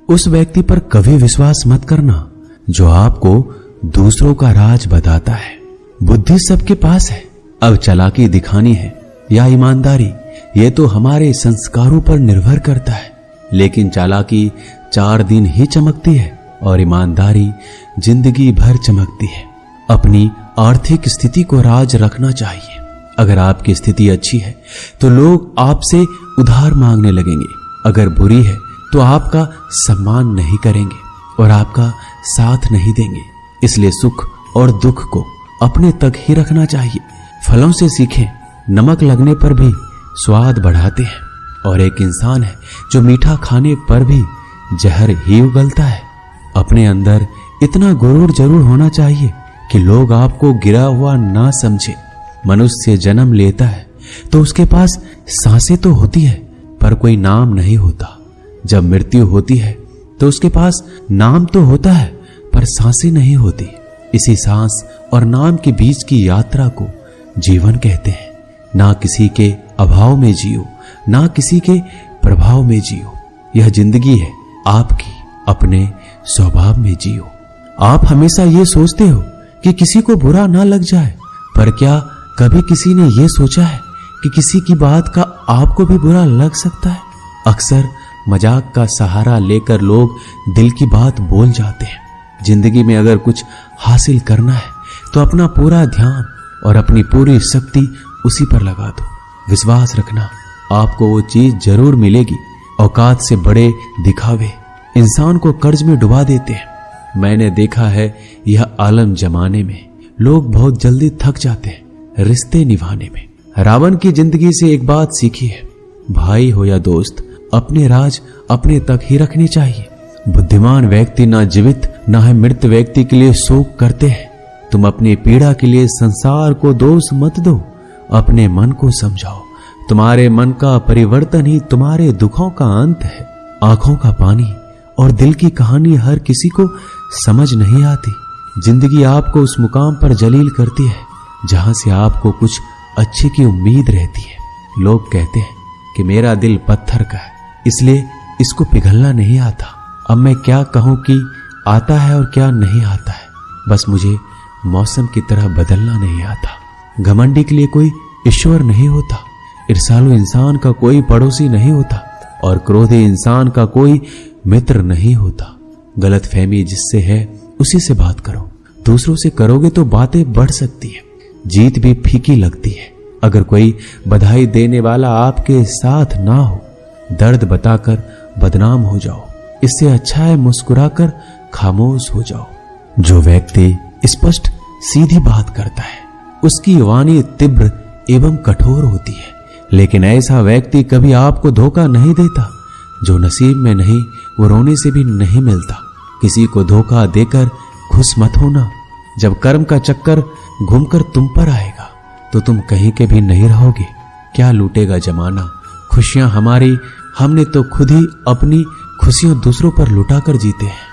उस व्यक्ति पर कभी विश्वास मत करना जो आपको दूसरों का राज बताता है। बुद्धि सबके पास है, अब चालाकी दिखानी है या ईमानदारी, ये तो हमारे संस्कारों पर निर्भर करता है। लेकिन चालाकी 4 दिन ही चमकती है और ईमानदारी जिंदगी भर चमकती है। अपनी आर्थिक स्थिति को राज रखना चाहिए। अगर आपकी स्थिति अच्छी है तो लोग आपसे उधार मांगने लगेंगे, अगर बुरी है तो आपका सम्मान नहीं करेंगे और आपका साथ नहीं देंगे। इसलिए सुख और दुख को अपने तक ही रखना चाहिए। फलों से सीखें, नमक लगने पर भी स्वाद बढ़ाते हैं, और एक इंसान है जो मीठा खाने पर भी जहर ही उगलता है। अपने अंदर इतना गुरूर जरूर होना चाहिए कि लोग आपको गिरा हुआ ना समझे। मनुष्य जन्म लेता है तो उसके पास सांसें तो होती है पर कोई नाम नहीं होता। जब मृत्यु होती है तो उसके पास नाम तो होता है पर सांसें नहीं होती। इसी सांस और नाम के बीच की यात्रा को जीवन कहते हैं। ना किसी के अभाव में जियो, ना किसी के प्रभाव में जियो। यह जिंदगी है आपकी, अपने स्वभाव में जियो। आप हमेशा ये सोचते हो कि किसी को बुरा ना लग जाए, पर क्या कभी किसी ने यह सोचा है कि किसी की बात का आपको भी बुरा लग सकता है? अक्सर मजाक का सहारा लेकर लोग दिल की बात बोल जाते हैं। जिंदगी में अगर कुछ हासिल करना है तो अपना पूरा ध्यान और अपनी पूरी शक्ति उसी पर लगा दो। विश्वास रखना, आपको वो चीज जरूर मिलेगी। औकात से बड़े दिखावे इंसान को कर्ज में डुबा देते हैं। मैंने देखा है यह आलम जमाने में लोग बहुत जल्दी थक जाते हैं रिश्ते निभाने में। रावण की जिंदगी से एक बात सीखी है, भाई हो या दोस्त, अपने राज अपने तक ही रखने चाहिए। बुद्धिमान व्यक्ति ना जीवित ना है मृत व्यक्ति के लिए शोक करते हैं। तुम अपनी पीड़ा के लिए संसार को दोष मत दो, अपने मन को समझाओ। तुम्हारे मन का परिवर्तन ही तुम्हारे दुखों का अंत है। आंखों का पानी और दिल की कहानी हर किसी को समझ नहीं आती। जिंदगी आपको उस मुकाम पर जलील करती है जहां से आपको कुछ अच्छे की उम्मीद रहती है। लोग कहते हैं कि मेरा दिल पत्थर का है, इसलिए इसको पिघलना नहीं आता। अब मैं क्या कहूं कि आता है और क्या नहीं आता है, बस मुझे मौसम की तरह बदलना नहीं आता। घमंडी के लिए कोई ईश्वर नहीं होता, ईर्ष्यालु इंसान का कोई पड़ोसी नहीं होता और क्रोधी इंसान का कोई मित्र नहीं होता। गलतफहमी जिससे है उसी से बात करो। दूसरों से करोगे तो बातें बढ़ सकती है, जीत भी फीकी लगती है। अगर कोई बधाई देने वाला आपके साथ ना हो, दर्द बताकर बदनाम हो जाओ। इससे अच्छा है मुस्कुराकर खामोश हो जाओ। जो व्यक्ति स्पष्ट सीधी बात करता है उसकी वाणी तीव्र एवं कठोर होती है, लेकिन ऐसा व्यक्ति कभी आपको धोखा नहीं देता। जो नसीब में नहीं वो रोने से भी नहीं मिलता। किसी को धोखा देकर खुश मत होना। जब कर्म का चक्कर घूमकर तुम पर आएगा तो तुम कहीं के भी नहीं रहोगे। क्या लूटेगा जमाना खुशियां हमारी, हमने तो खुद ही अपनी खुशियां दूसरों पर लुटाकर जीते हैं।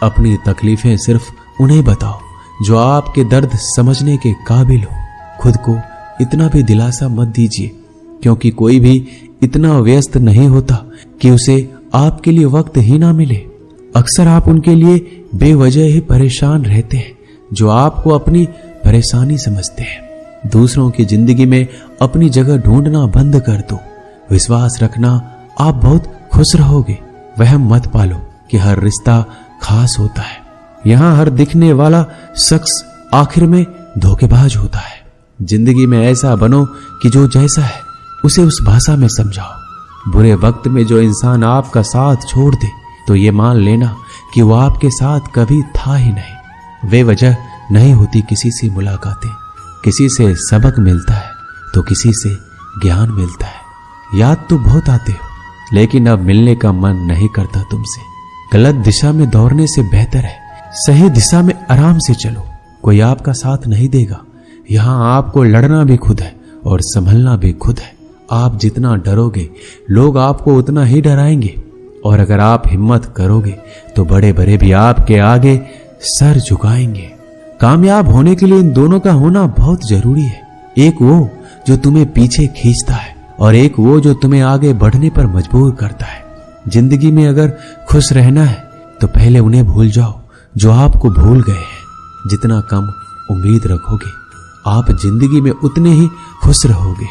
अपनी तकलीफें सिर्फ उन्हें बताओ जो आपके दर्द समझने के काबिल हो। खुद को इतना भी दिलासा मत दीजिए, क्योंकि कोई भी इतना व्यस्त नहीं होता कि उसे आपके लिए वक्त ही ना मिले। अक्सर आप उनके लिए बेवजह ही परेशान रहते हैं जो आपको अपनी परेशानी समझते हैं। दूसरों की जिंदगी में अपनी जगह ढूंढना बंद कर दो। विश्वास रखना, आप बहुत खुश रहोगे। वहम मत पालो कि हर रिश्ता खास होता है। यहां हर दिखने वाला शख्स आखिर में धोखेबाज होता है। जिंदगी में ऐसा बनो कि जो जैसा है उसे उस भाषा में समझाओ। बुरे वक्त में जो इंसान आपका साथ छोड़ दे तो ये मान लेना कि वो आपके साथ कभी था ही नहीं। बेवजह नहीं होती किसी से मुलाकातें। किसी से सबक मिलता है तो किसी से ज्ञान मिलता है। याद तो बहुत आते हो, लेकिन अब मिलने का मन नहीं करता तुमसे। गलत दिशा में दौड़ने से बेहतर है सही दिशा में आराम से चलो। कोई आपका साथ नहीं देगा। यहां आपको लड़ना भी खुद है और संभलना भी खुद है। आप जितना डरोगे लोग आपको उतना ही डराएंगे, और अगर आप हिम्मत करोगे तो बड़े बड़े भी आपके आगे सर झुकाएंगे। कामयाब होने के लिए इन दोनों का होना बहुत जरूरी है। एक वो जो तुम्हें पीछे खींचता है और एक वो जो तुम्हें आगे बढ़ने पर मजबूर करता है। जिंदगी में अगर खुश रहना है तो पहले उन्हें भूल जाओ जो आपको भूल गए हैं। जितना कम उम्मीद रखोगे आप जिंदगी में उतने ही खुश रहोगे।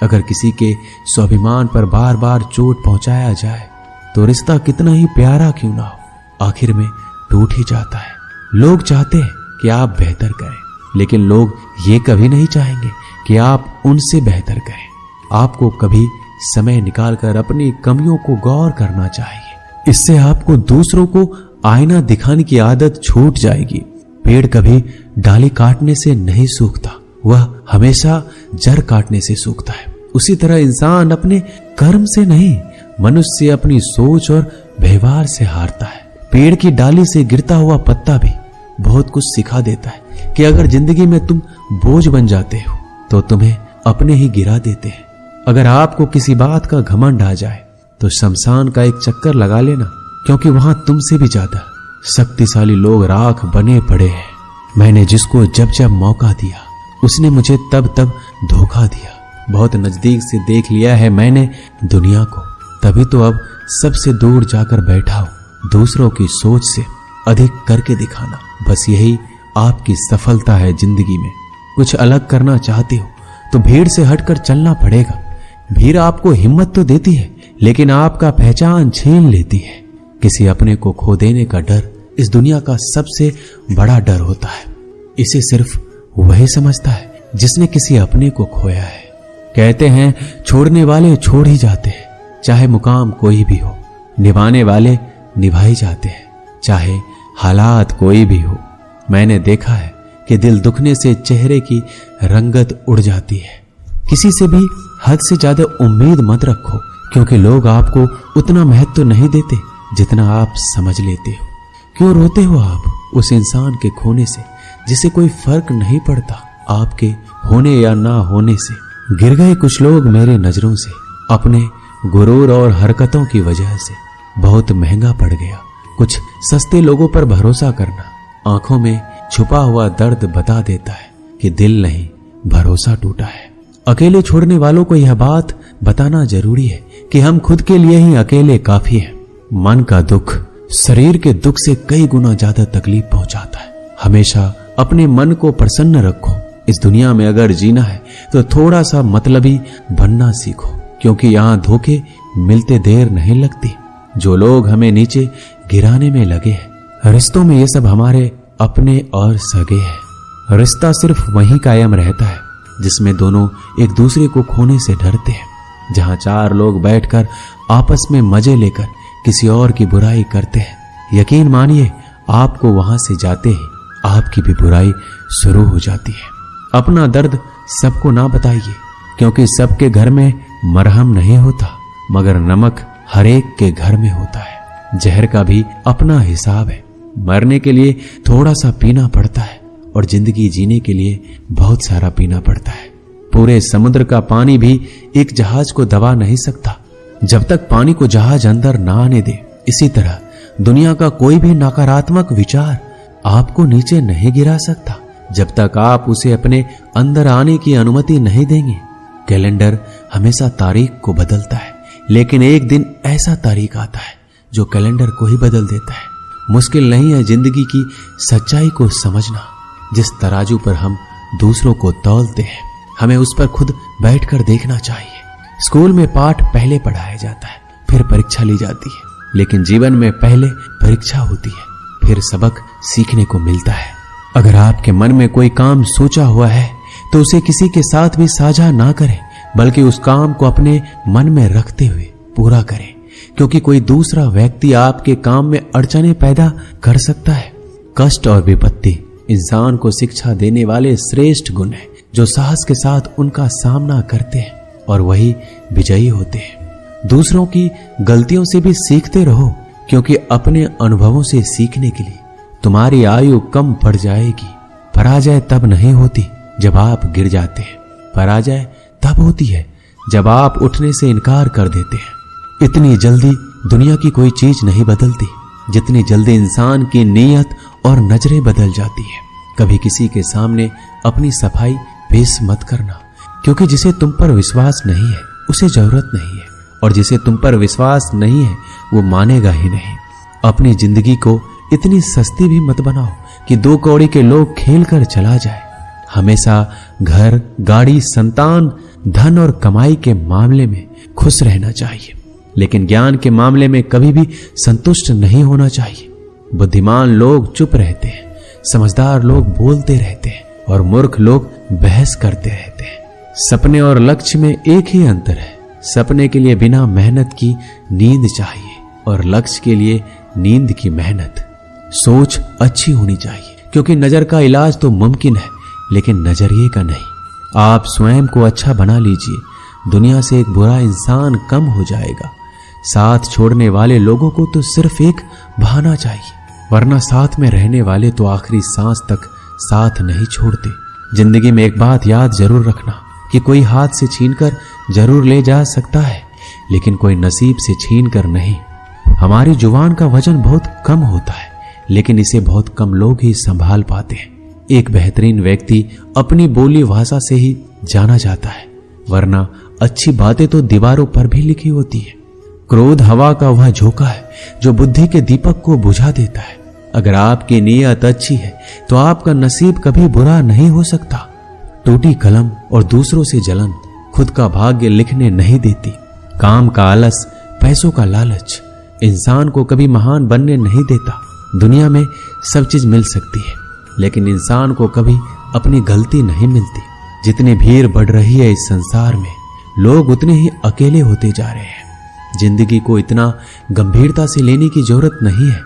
अगर किसी के स्वाभिमान पर बार बार चोट पहुंचाया जाए तो रिश्ता कितना ही प्यारा क्यों ना हो, आखिर में टूट ही जाता है। लोग चाहते हैं कि आप बेहतर करें, लेकिन लोग ये कभी नहीं चाहेंगे कि आप उनसे बेहतर करें। आपको कभी समय निकालकर अपनी कमियों को गौर करना चाहिए। इससे आपको दूसरों को आईना दिखाने की आदत छूट जाएगी। पेड़ कभी डाली काटने से नहीं सूखता, वह हमेशा जड़ काटने से सूखता है। उसी तरह इंसान अपने कर्म से नहीं, मनुष्य अपनी सोच और व्यवहार से हारता है। पेड़ की डाली से गिरता हुआ पत्ता भी बहुत कुछ सिखा देता है कि अगर जिंदगी में तुम बोझ बन जाते हो तो तुम्हें अपने ही गिरा देते हैं। अगर आपको किसी बात का घमंड आ जाए तो शमशान का एक चक्कर लगा लेना, क्योंकि वहां तुमसे भी ज्यादा शक्तिशाली लोग राख बने पड़े हैं। मैंने जिसको जब जब मौका दिया उसने मुझे तब तब धोखा दिया। बहुत नजदीक से देख लिया है मैंने दुनिया को, तभी तो अब सबसे दूर जाकर बैठा हूं। दूसरों की सोच से अधिक करके दिखाना, बस यही आपकी सफलता है जिंदगी में। कुछ अलग करना चाहते हो तो भीड़ से हटकर चलना पड़ेगा। भीड़ आपको हिम्मत तो देती है, लेकिन आपका पहचान छीन लेती है। किसी अपने को खो देने का डर इस दुनिया का सबसे बड़ा डर होता है। इसे सिर्फ वही समझता है जिसने किसी अपने को खोया है। कहते हैं छोड़ने वाले छोड़ ही जाते हैं, चाहे मुकाम कोई भी हो। निभाने वाले निभाई जाते हैं, चाहे हालात कोई भी हो। मैंने देखा है कि दिल दुखने से चेहरे की रंगत उड़ जाती है। किसी से भी हद से ज्यादा उम्मीद मत रखो, क्योंकि लोग आपको उतना महत्व तो नहीं देते जितना आप समझ लेते हो। क्यों रोते हो आप उस इंसान के खोने से जिसे कोई फर्क नहीं पड़ता आपके होने या ना होने से। गिर गए कुछ लोग मेरे नजरों से अपने गुरूर और हरकतों की वजह से। बहुत महंगा पड़ गया कुछ सस्ते लोगों पर भरोसा करना। आंखों में छुपा हुआ दर्द बता देता है कि दिल नहीं, भरोसा टूटा है। अकेले छोड़ने वालों को यह बात बताना जरूरी है कि हम खुद के लिए ही अकेले काफी हैं। मन का दुख शरीर के दुख से कई गुना ज्यादा तकलीफ पहुंचाता है। हमेशा अपने मन को प्रसन्न रखो। इस दुनिया में अगर जीना है तो थोड़ा सा मतलबी बनना सीखो, क्योंकि यहाँ धोखे मिलते देर नहीं लगती। जो लोग हमें नीचे गिराने में लगे हैं, रिश्तों में ये सब हमारे अपने और सगे हैं। रिश्ता सिर्फ वहीं कायम रहता है जिसमें दोनों एक दूसरे को खोने से डरते हैं। जहां चार लोग बैठकर आपस में मजे लेकर किसी और की बुराई करते हैं, यकीन मानिए आपको वहां से जाते ही आपकी भी बुराई शुरू हो जाती है। अपना दर्द सबको ना बताइए, क्योंकि सबके घर में मरहम नहीं होता, मगर नमक हर एक के घर में होता है। जहर का भी अपना हिसाब है। मरने के लिए थोड़ा सा पीना पड़ता है और जिंदगी जीने के लिए बहुत सारा पीना पड़ता है। पूरे समुद्र का पानी भी एक जहाज को दबा नहीं सकता जब तक पानी को जहाज अंदर ना आने दे। इसी तरह दुनिया का कोई भी नकारात्मक विचार आपको नीचे नहीं गिरा सकता जब तक आप उसे अपने अंदर आने की अनुमति नहीं देंगे। कैलेंडर हमेशा तारीख को बदलता है, लेकिन एक दिन ऐसा तारीख आता है जो कैलेंडर को ही बदल देता है। मुश्किल नहीं है जिंदगी की सच्चाई को समझना। जिस तराजू पर हम दूसरों को तौलते हैं, हमें उस पर खुद बैठकर देखना चाहिए। स्कूल में पाठ पहले पढ़ाया जाता है, फिर परीक्षा ली जाती है, लेकिन जीवन में पहले परीक्षा होती है, फिर सबक सीखने को मिलता है। अगर आपके मन में कोई काम सोचा हुआ है तो उसे किसी के साथ भी साझा ना करें, बल्कि उस काम को अपने मन में रखते हुए पूरा करें, क्योंकि कोई दूसरा व्यक्ति आपके काम में अड़चने पैदा कर सकता है। कष्ट और विपत्ति इंसान को शिक्षा देने वाले श्रेष्ठ गुण हैं, जो साहस के साथ उनका सामना करते हैं और वही विजयी होते हैं। दूसरों की गलतियों से भी सीखते रहो, क्योंकि अपने अनुभवों से सीखने के लिए तुम्हारी आयु कम पड़ जाएगी। पराजय तब नहीं होती जब आप गिर जाते हैं, पराजय तब होती है जब आप उठने से इनकार कर देते हैं। इतनी जल्दी दुनिया की कोई चीज नहीं बदलती जितनी जल्दी इंसान की नीयत और नजरें बदल जाती है। कभी किसी के सामने अपनी सफाई पेश मत करना, क्योंकि जिसे तुम पर विश्वास नहीं है उसे जरूरत नहीं है। और जिसे तुम पर विश्वास नहीं है वो मानेगा ही नहीं। अपनी जिंदगी को इतनी सस्ती भी मत बनाओ कि 2 कौड़ी के लोग खेल कर चला जाए। हमेशा घर, गाड़ी, संतान, धन और कमाई के मामले में खुश रहना चाहिए, लेकिन ज्ञान के मामले में कभी भी संतुष्ट नहीं होना चाहिए। बुद्धिमान लोग चुप रहते हैं, समझदार लोग बोलते रहते हैं और मूर्ख लोग बहस करते रहते हैं। सपने और लक्ष्य में एक ही अंतर है। सपने के लिए बिना मेहनत की नींद चाहिए और लक्ष्य के लिए नींद की मेहनत। सोच अच्छी होनी चाहिए, क्योंकि नजर का इलाज तो मुमकिन है लेकिन नजरिए का नहीं। आप स्वयं को अच्छा बना लीजिए, दुनिया से एक बुरा इंसान कम हो जाएगा। साथ छोड़ने वाले लोगों को तो सिर्फ एक बहाना चाहिए, वरना साथ में रहने वाले तो आखिरी सांस तक साथ नहीं छोड़ते। जिंदगी में एक बात याद जरूर रखना कि कोई हाथ से छीनकर जरूर ले जा सकता है, लेकिन कोई नसीब से छीनकर नहीं। हमारी जुबान का वजन बहुत कम होता है, लेकिन इसे बहुत कम लोग ही संभाल पाते हैं। एक बेहतरीन व्यक्ति अपनी बोली भाषा से ही जाना जाता है, वरना अच्छी बातें तो दीवारों पर भी लिखी होती है। क्रोध हवा का वह झोंका है जो बुद्धि के दीपक को बुझा देता है। अगर आपकी नीयत अच्छी है तो आपका नसीब कभी बुरा नहीं हो सकता। टूटी कलम और दूसरों से जलन खुद का भाग्य लिखने नहीं देती। काम का आलस, पैसों का लालच इंसान को कभी महान बनने नहीं देता। दुनिया में सब चीज मिल सकती है, लेकिन इंसान को कभी अपनी गलती नहीं मिलती। जितनी भीड़ बढ़ रही है इस संसार में, लोग उतने ही अकेले होते जा रहे हैं। जिंदगी को इतना गंभीरता से लेने की जरूरत नहीं है।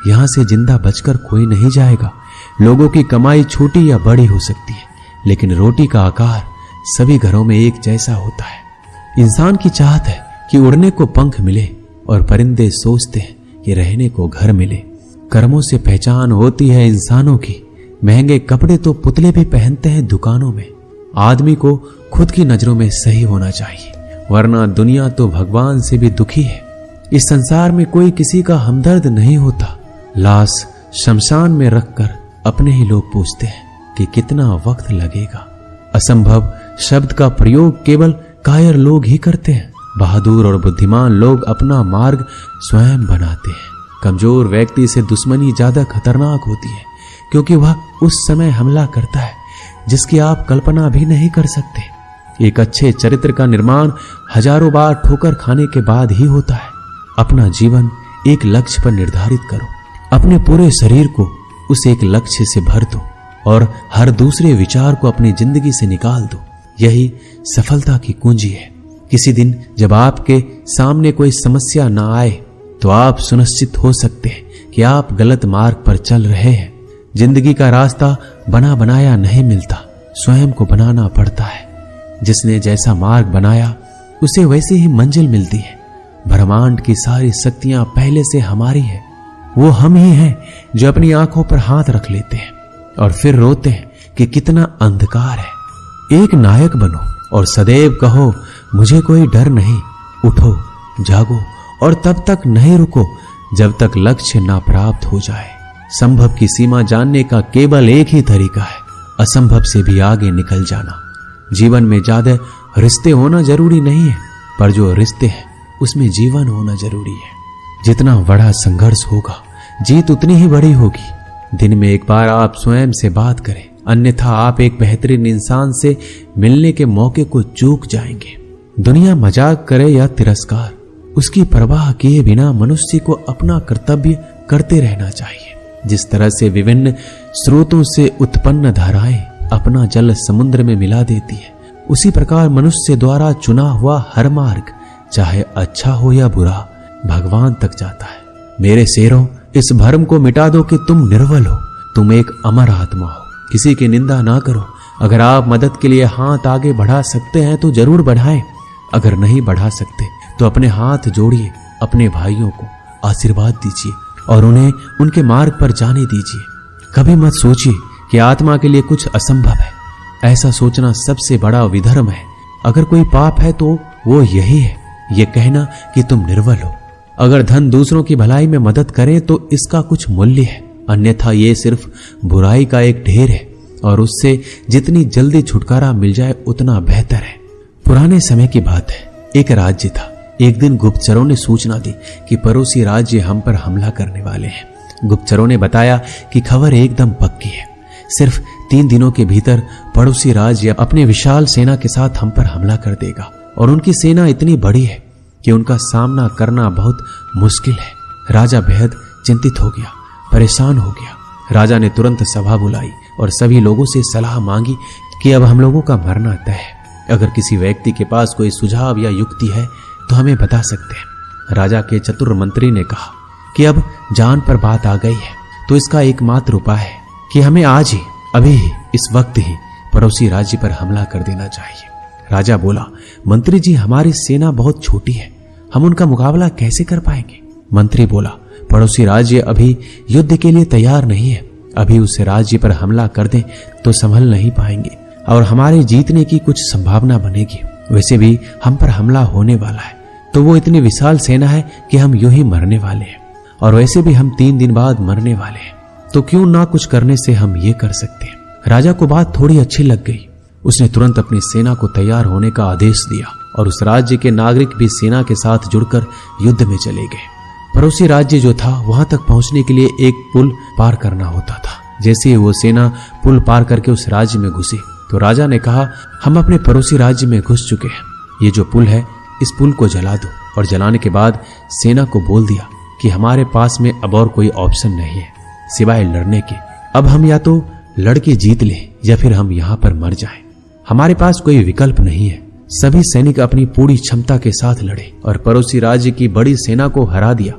यहां से जिंदा बचकर कोई नहीं जाएगा। लोगों की कमाई छोटी या बड़ी हो सकती है, लेकिन रोटी का आकार सभी घरों में एक जैसा होता है। इंसान की चाहत है कि उड़ने को पंख मिले और परिंदे सोचते हैं कि रहने को घर मिले। कर्मों से पहचान होती है इंसानों की। महंगे कपड़े तो पुतले भी पहनते हैं दुकानों में। आदमी को खुद की नजरों में सही होना चाहिए, वरना दुनिया तो भगवान से भी दुखी है। इस संसार में कोई किसी का हमदर्द नहीं होता। लाश शमशान में रखकर अपने ही लोग पूछते हैं कि कितना वक्त लगेगा। असंभव शब्द का प्रयोग केवल कायर लोग ही करते हैं। बहादुर और बुद्धिमान लोग अपना मार्ग स्वयं बनाते हैं। कमजोर व्यक्ति से दुश्मनी ज्यादा खतरनाक होती है, क्योंकि वह उस समय हमला करता है जिसकी आप कल्पना भी नहीं कर सकते। एक अच्छे चरित्र का निर्माण हजारों बार ठोकर खाने के बाद ही होता है। अपना जीवन एक लक्ष्य पर निर्धारित करो। अपने पूरे शरीर को उस एक लक्ष्य से भर दो और हर दूसरे विचार को अपनी जिंदगी से निकाल दो। यही सफलता की कुंजी है। किसी दिन जब आपके सामने कोई समस्या ना आए तो आप सुनिश्चित हो सकते हैं कि आप गलत मार्ग पर चल रहे हैं। जिंदगी का रास्ता बना बनाया नहीं मिलता, स्वयं को बनाना पड़ता है। जिसने जैसा मार्ग बनाया उसे वैसे ही मंजिल मिलती है। ब्रह्मांड की सारी शक्तियां पहले से हमारी है। वो हम ही हैं जो अपनी आंखों पर हाथ रख लेते हैं और फिर रोते हैं कि कितना अंधकार है। एक नायक बनो और सदैव कहो मुझे कोई डर नहीं। उठो, जागो और तब तक नहीं रुको जब तक लक्ष्य ना प्राप्त हो जाए। संभव की सीमा जानने का केवल एक ही तरीका है, असंभव से भी आगे निकल जाना। जीवन में ज्यादा रिश्ते होना जरूरी नहीं है, पर जो रिश्ते हैं उसमें जीवन होना जरूरी है। जितना बड़ा संघर्ष होगा, जीत उतनी ही बड़ी होगी। दिन में एक बार आप स्वयं से बात करें, अन्यथा आप एक बेहतरीन इंसान से मिलने के मौके को चूक जाएंगे। दुनिया मजाक करे या तिरस्कार, उसकी परवाह किए बिना मनुष्य को अपना कर्तव्य करते रहना चाहिए। जिस तरह से विभिन्न स्रोतों से उत्पन्न धाराएं अपना जल समुद्र में मिला देती है, उसी प्रकार मनुष्य द्वारा चुना हुआ हर मार्ग, चाहे अच्छा हो या बुरा, भगवान तक जाता है। मेरे शेरों, इस भ्रम को मिटा दो कि तुम निर्बल हो। तुम एक अमर आत्मा हो। किसी की निंदा ना करो। अगर आप मदद के लिए हाथ आगे बढ़ा सकते हैं तो जरूर बढ़ाएं। अगर नहीं बढ़ा सकते तो अपने हाथ जोड़िए, अपने भाइयों को आशीर्वाद दीजिए और उन्हें उनके मार्ग पर जाने दीजिए। कभी मत सोचिए कि आत्मा के लिए कुछ असंभव है। ऐसा सोचना सबसे बड़ा विधर्म है। अगर कोई पाप है तो वो यही है, ये कहना कि तुम निर्बल हो। अगर धन दूसरों की भलाई में मदद करे तो इसका कुछ मूल्य है, अन्यथा ये सिर्फ बुराई का एक ढेर है और उससे जितनी जल्दी छुटकारा मिल जाए उतना बेहतर है। पुराने समय की बात है। एक राज्य था एक दिन गुप्तचरों ने सूचना दी कि पड़ोसी राज्य हम पर हमला करने वाले हैं। गुप्तचरों ने बताया कि खबर एकदम पक्की है। सिर्फ 3 दिनों के भीतर पड़ोसी राज्य अपने विशाल सेना के साथ हम पर हमला कर देगा और उनकी सेना इतनी बड़ी है कि उनका सामना करना बहुत मुश्किल है। राजा बेहद चिंतित हो गया, परेशान हो गया। राजा ने तुरंत सभा बुलाई और सभी लोगों से सलाह मांगी कि अब हम लोगों का मरना तय है। अगर किसी व्यक्ति के पास कोई सुझाव या युक्ति है तो हमें बता सकते हैं। राजा के चतुर मंत्री ने कहा कि अब जान पर बात आ गई है तो इसका एकमात्र उपाय है कि हमें आज ही, अभी ही, इस वक्त ही पड़ोसी राज्य पर हमला कर देना चाहिए। राजा बोला, मंत्री जी, हमारी सेना बहुत छोटी है, हम उनका मुकाबला कैसे कर पाएंगे? मंत्री बोला, पड़ोसी राज्य अभी युद्ध के लिए तैयार नहीं है। अभी उस राज्य पर हमला कर दें तो संभल नहीं पाएंगे और हमारे जीतने की कुछ संभावना बनेगी। वैसे भी हम पर हमला होने वाला है तो वो इतनी विशाल सेना है कि हम यूं ही मरने वाले हैं, और वैसे भी हम 3 दिन बाद मरने वाले हैं, तो क्यों ना कुछ करने से हम ये कर सकते हैं। राजा को बात थोड़ी अच्छी लग गई। उसने तुरंत अपनी सेना को तैयार होने का आदेश दिया और उस राज्य के नागरिक भी सेना के साथ जुड़कर युद्ध में चले गए। पड़ोसी राज्य जो था वहां तक पहुंचने के लिए एक पुल पार करना होता था। जैसे ही वो सेना पुल पार करके उस राज्य में घुसी तो राजा ने कहा, हम अपने पड़ोसी राज्य में घुस चुके हैं, ये जो पुल है इस पुल को जला दो। और जलाने के बाद सेना को बोल दिया कि हमारे पास में अब और कोई ऑप्शन नहीं है सिवाय लड़ने के। अब हम या तो लड़के जीत लें या फिर हम यहाँ पर मर जाएं। हमारे पास कोई विकल्प नहीं है। सभी सैनिक अपनी पूरी क्षमता के साथ लड़े और पड़ोसी राज्य की बड़ी सेना को हरा दिया।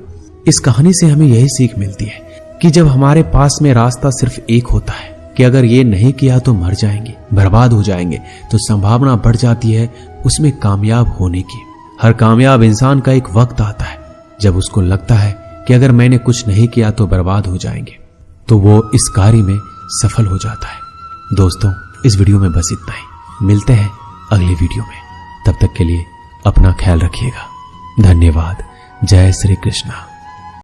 इस कहानी से हमें यही सीख मिलती है कि जब हमारे पास में रास्ता सिर्फ एक होता है कि अगर ये नहीं किया तो मर जाएंगे, बर्बाद हो जाएंगे, तो संभावना बढ़ जाती है उसमें कामयाब होने की। हर कामयाब इंसान का एक वक्त आता है जब उसको लगता है कि अगर मैंने कुछ नहीं किया तो बर्बाद हो जाएंगे, तो वो इस कार्य में सफल हो जाता है। दोस्तों, इस वीडियो में बस इतना ही। मिलते हैं अगली वीडियो में। तब तक के लिए अपना ख्याल रखिएगा। धन्यवाद। जय श्री कृष्णा।